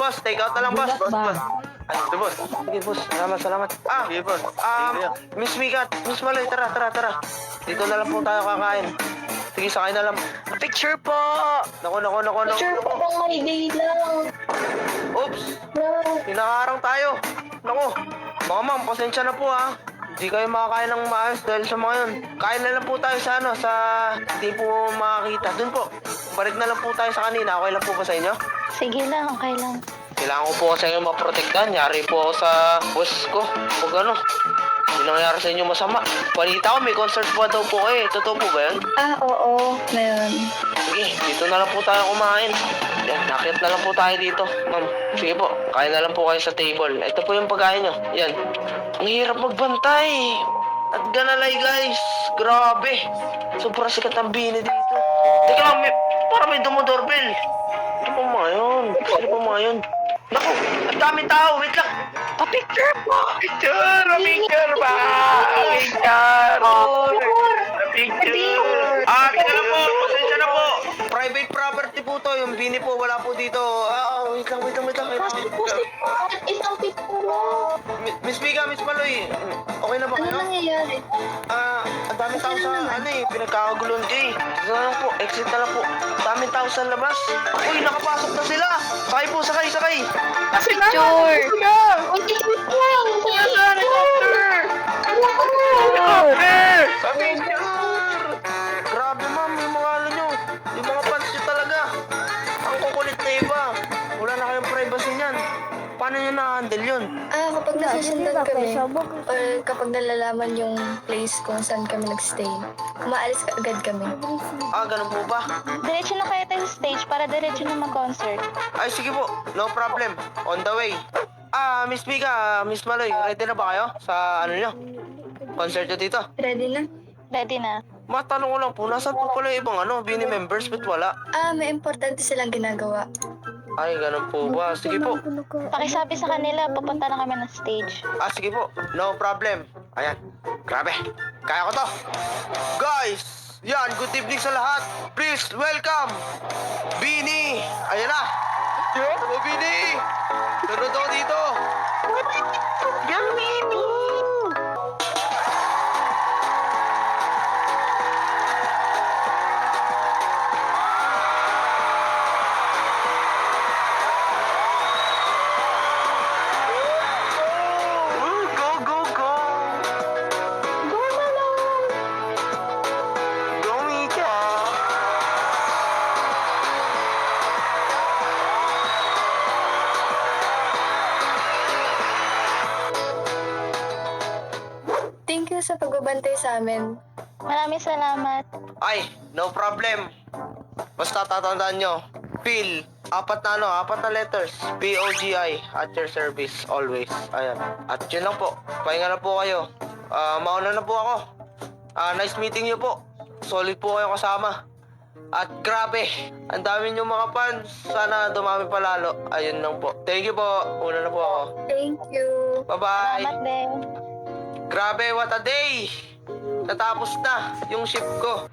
Boss. Take out na lang, boss. Bulat ba? Ay, ito, boss. Sige, boss. Salamat. Sige, boss. Miss Mika, Miss Maloy, tara. Dito na lang po tayo kakain. Sige, sakay na lang. Picture po! Naku. Sure po bang may day lang. Oops! Pinakaharang tayo. Naku. Mga ma'am, pasensya na po ha. Hindi kayo makakain ng maayos dahil sa mga yun. Kain na lang po tayo sa hindi po makakita. Doon po. Balik na lang po tayo sa kanina. Okay lang po ba sa inyo? Sige lang, okay lang. Kailangan ko po kasi kayo maprotektahan. Yari po ako sa boss ko. Huwag ano. Hindi nangyari sa inyo masama. Balita ko, may concert po daw po kayo. Totoo po ba yun? Oo. Meron. Sige, dito na lang po tayo kumain. Yan, nakit na lang po tayo dito. Ma'am, sige po. Kain na lang po kayo sa table. Ito po yung pagkain nyo. Yan. Ang hirap magbantay. At ganalay guys. Grabe. Sobrang sikat ang bini dito. Teka lang, parang may dumodoorbell. Ano po mga yun? Sino po mga yun? Naku, ang daming tao. Wait lang. Pa-picture po. Picture ba? Picture. Teka lang po. Pasensya na po. Private property po to. Yung bini po, wala po dito. Wait lang. Isang picture mo. Miss Mika, Miss Maloy. Okay na ba Ano kayo? nangyayari? Ang daming tao sa pinagkakaguluhan kayo. Dito na lang po, exit na lang po. Ang daming tao sa labas. Uy, nakapasok na sila. Sakay po, sakay. Picture! Grabe ma'am, yung mga ano nyo. Yung mga pants nyo talaga. Ang kukulit na iba. Wala na kayong privacy niyan. Paano nyo na-handle yun? Kapag nasusundan kami, or kapag nalalaman yung place kung saan kami nagstay, umaalis agad kami. Ganun po ba? Diretso na kayo tayo sa stage para diretso na mag-concert. Ay, sige po. No problem. On the way. Miss Mika, Miss Maloy, ready na ba kayo sa nyo? Concert nyo dito? Ready na? Ready na. Matanong ko lang po, nasaan po pala yung ibang Bini members? Ba't wala? May importante silang ginagawa. Ay, ganun po ba? Sige po. Pakisabi sa kanila, papunta na kami ng stage. Sige po. No problem. Ayan. Grabe. Kaya ko to. Guys! Yan, good evening sa lahat. Please, welcome! Bini! Ayan na! Hello, Bini! Sunod ako dito! Bini! Thank you sa pagbabantay sa amin. Maraming salamat. Ay, no problem. Basta tatandaan nyo. Phil, apat na letters. P-O-G-I, at your service, always. Ayan. At yun lang po. Pahinga na po kayo. Mauna na po ako. Nice meeting nyo po. Solid po kayo kasama. At grabe, ang dami nyo mga fans. Sana dumami pa lalo. Ayun lang po. Thank you po. Una na po ako. Thank you. Bye-bye. Salamat din. Grabe, what a day! Natapos na yung shift ko.